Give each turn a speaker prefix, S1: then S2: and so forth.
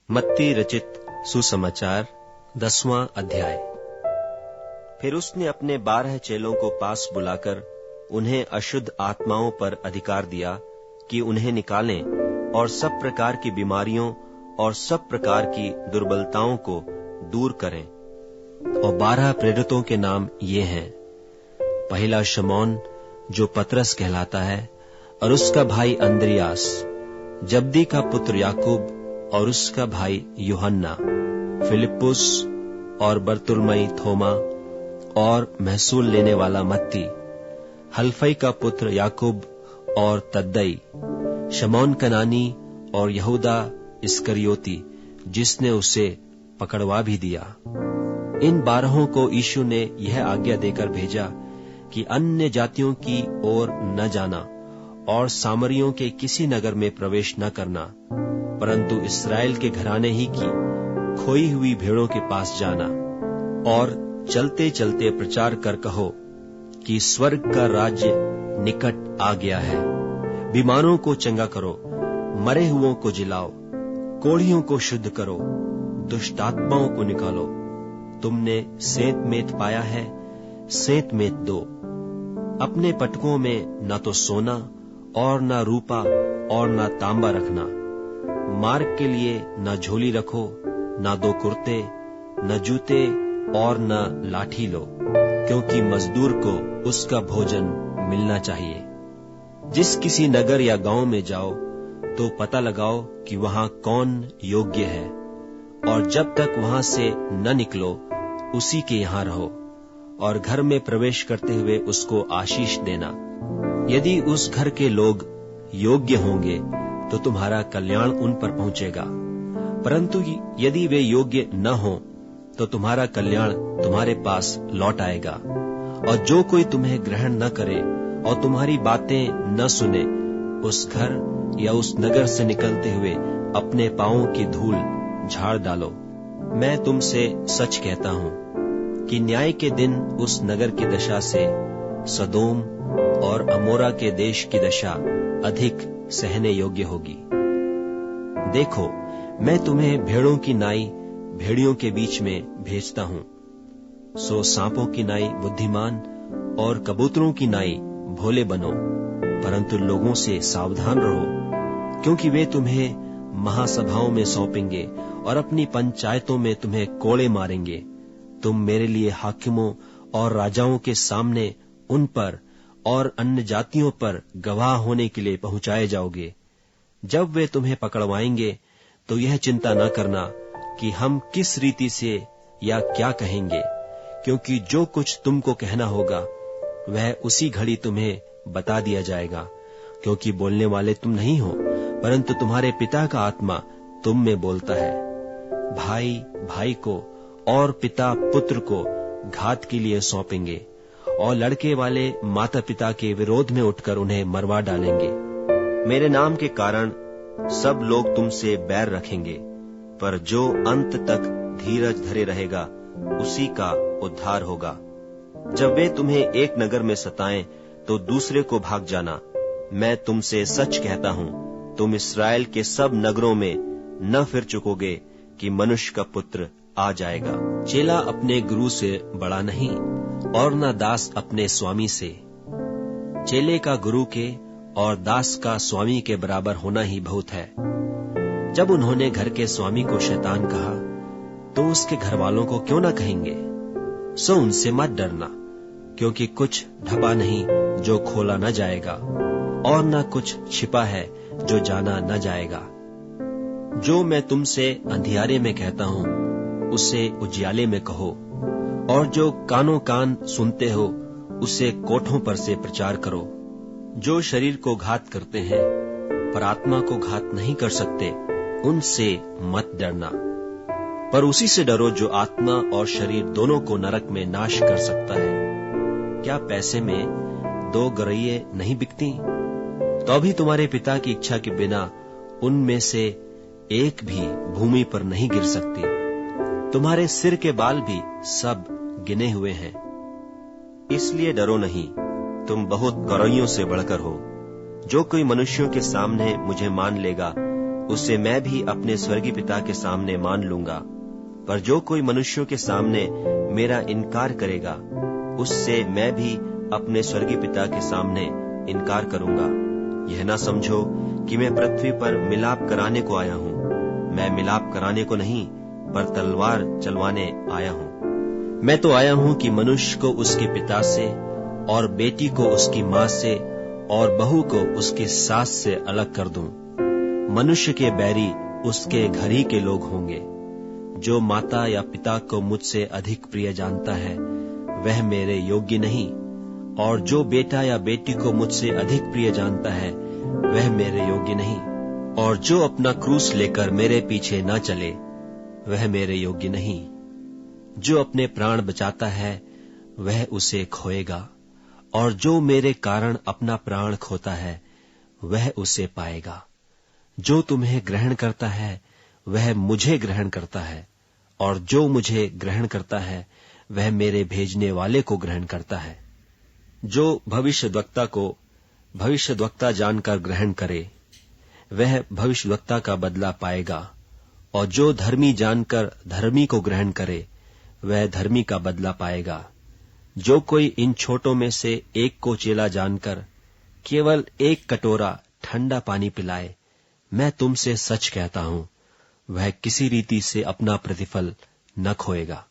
S1: मत्ती रचित सुसमाचार 10वां अध्याय। फिर उसने अपने 12 चेलों को पास बुलाकर उन्हें अशुद्ध आत्माओं पर अधिकार दिया कि उन्हें निकालें और सब प्रकार की बीमारियों और सब प्रकार की दुर्बलताओं को दूर करें। और 12 प्रेरितों के नाम ये हैं: पहला शमौन जो पतरस कहलाता है, और उसका भाई अंद्रियास, जब्दी का पुत्र याकूब और उसका भाई यूहन्ना, फिलिप्पुस और बरतुल्मै, थोमा और महसूल लेने वाला मत्ती, हल्फई का पुत्र याकूब और तद्दै, शमौन कनानी और यहूदा इस्करियोती जिसने उसे पकड़वा भी दिया। इन 12 को यीशु ने यह आज्ञा देकर भेजा कि अन्य जातियों की ओर न जाना और सामरियों के किसी नगर में प्रवेश न करना, परंतु इस्राएल के घराने ही की खोई हुई भेड़ों के पास जाना। और चलते चलते प्रचार कर कहो कि स्वर्ग का राज्य निकट आ गया है। बीमारों को चंगा करो, मरे हुओं को जिलाओ, कोढ़ियों को शुद्ध करो, दुष्टात्माओं को निकालो। तुमने सेंत मेत पाया है, सेंत मेत दो। अपने पटकों में न तो सोना और न रूपा और न तांबा रखना। मार्ग के लिए न झोली रखो, न 2 कुर्ते, न जूते और न लाठी लो, क्योंकि मजदूर को उसका भोजन मिलना चाहिए। जिस किसी नगर या गांव में जाओ तो पता लगाओ कि वहां कौन योग्य है, और जब तक वहां से न निकलो उसी के यहां रहो, और घर में प्रवेश करते हुए उसको आशीष देना। यदि उस घर के लोग योग्य होंगे तो तुम्हारा कल्याण उन पर पहुंचेगा, परंतु यदि वे योग्य न हो तो तुम्हारा कल्याण तुम्हारे पास लौट आएगा। और जो कोई तुम्हें ग्रहण न करे और तुम्हारी बातें न सुने, उस घर या उस नगर से निकलते हुए अपने पांवों की धूल झाड़ डालो। मैं तुमसे सच कहता हूं कि न्याय के दिन उस नगर की दशा से सदोम और अमोरा के देश की दशा अधिक सहने योग्य होगी। देखो, मैं तुम्हें भेड़ों की नाई भेड़ियों के बीच में भेजता हूं। सो सांपों की नाई बुद्धिमान और कबूतरों की नाई भोले बनो, परंतु लोगों से सावधान रहो, क्योंकि वे तुम्हें महासभाओं में सौंपेंगे और अपनी पंचायतों में तुम्हें कोड़े मारेंगे। तुम मेरे लिए हाकिमों और राजाओं के सामने उन पर और अन्य जातियों पर गवाह होने के लिए पहुंचाए जाओगे। जब वे तुम्हें पकड़वाएंगे तो यह चिंता न करना कि हम किस रीति से या क्या कहेंगे, क्योंकि जो कुछ तुमको कहना होगा वह उसी घड़ी तुम्हें बता दिया जाएगा, क्योंकि बोलने वाले तुम नहीं हो, परंतु तुम्हारे पिता का आत्मा तुम में बोलता है। भाई भाई को और पिता पुत्र को घात के लिए सौंपेंगे, और लड़के वाले माता पिता के विरोध में उठकर उन्हें मरवा डालेंगे। मेरे नाम के कारण सब लोग तुमसे बैर रखेंगे, पर जो अंत तक धीरज धरे रहेगा उसी का उद्धार होगा। जब वे तुम्हें एक नगर में सताएं तो दूसरे को भाग जाना। मैं तुमसे सच कहता हूं, तुम इस्राएल के सब नगरों में न फिर चुकोगे कि मनुष्य का पुत्र आ जाएगा। चेला अपने गुरु से बड़ा नहीं, और न दास अपने स्वामी से। चेले का गुरु के और दास का स्वामी के बराबर होना ही बहुत है। जब उन्होंने घर के स्वामी को शैतान कहा तो उसके घर वालों को क्यों न कहेंगे? सो उनसे मत डरना, क्योंकि कुछ ढपा नहीं जो खोला न जाएगा, और न कुछ छिपा है जो जाना न जाएगा। जो मैं तुमसे अंधियारे में कहता हूं उसे उजियाले में कहो, और जो कानों कान सुनते हो उसे कोठों पर से प्रचार करो। जो शरीर को घात करते हैं पर आत्मा को घात नहीं कर सकते, उनसे मत डरना, पर उसी से डरो जो आत्मा और शरीर दोनों को नरक में नाश कर सकता है। क्या पैसे में 2 गरैये नहीं बिकती? तो अभी तुम्हारे पिता की इच्छा के बिना उनमें से एक भी भूमि पर नहीं गिर सकती। तुम्हारे सिर के बाल भी सब गिने हुए हैं। इसलिए डरो नहीं, तुम बहुत गौरैयों से बढ़कर हो। जो कोई मनुष्यों के सामने मुझे मान लेगा उसे मैं भी अपने स्वर्गीय पिता के सामने मान लूंगा। पर जो कोई मनुष्यों के सामने मेरा इनकार करेगा, उससे मैं भी अपने स्वर्गीय पिता के सामने इनकार करूंगा। यह ना समझो कि मैं पृथ्वी पर मिलाप कराने को आया हूँ। मैं मिलाप कराने को नहीं, पर तलवार चलवाने आया हूँ। मैं तो आया हूँ कि मनुष्य को उसके पिता से, और बेटी को उसकी माँ से, और बहू को उसकी सास से अलग कर दूं। मनुष्य के बैरी उसके घर ही के लोग होंगे। जो माता या पिता को मुझसे अधिक प्रिय जानता है, वह मेरे योग्य नहीं, और जो बेटा या बेटी को मुझसे अधिक प्रिय जानता है, वह मेरे योग्य नहीं, और जो अपना क्रूस लेकर मेरे पीछे न चले, वह मेरे योग्य नहीं। जो अपने प्राण बचाता है, वह उसे खोएगा, और जो मेरे कारण अपना प्राण खोता है, वह उसे पाएगा। जो तुम्हें ग्रहण करता है, वह मुझे ग्रहण करता है, और जो मुझे ग्रहण करता है, वह मेरे भेजने वाले को ग्रहण करता है। जो भविष्यद्वक्ता को भविष्यद्वक्ता जानकर ग्रहण करे, वह भविष्यद्वक्ता का बदला पाएगा, और जो धर्मी जानकर धर्मी को ग्रहण करे, वह धर्मी का बदला पाएगा। जो कोई इन छोटों में से एक को चेला जानकर केवल एक कटोरा ठंडा पानी पिलाए, मैं तुमसे सच कहता हूं, वह किसी रीति से अपना प्रतिफल न खोएगा।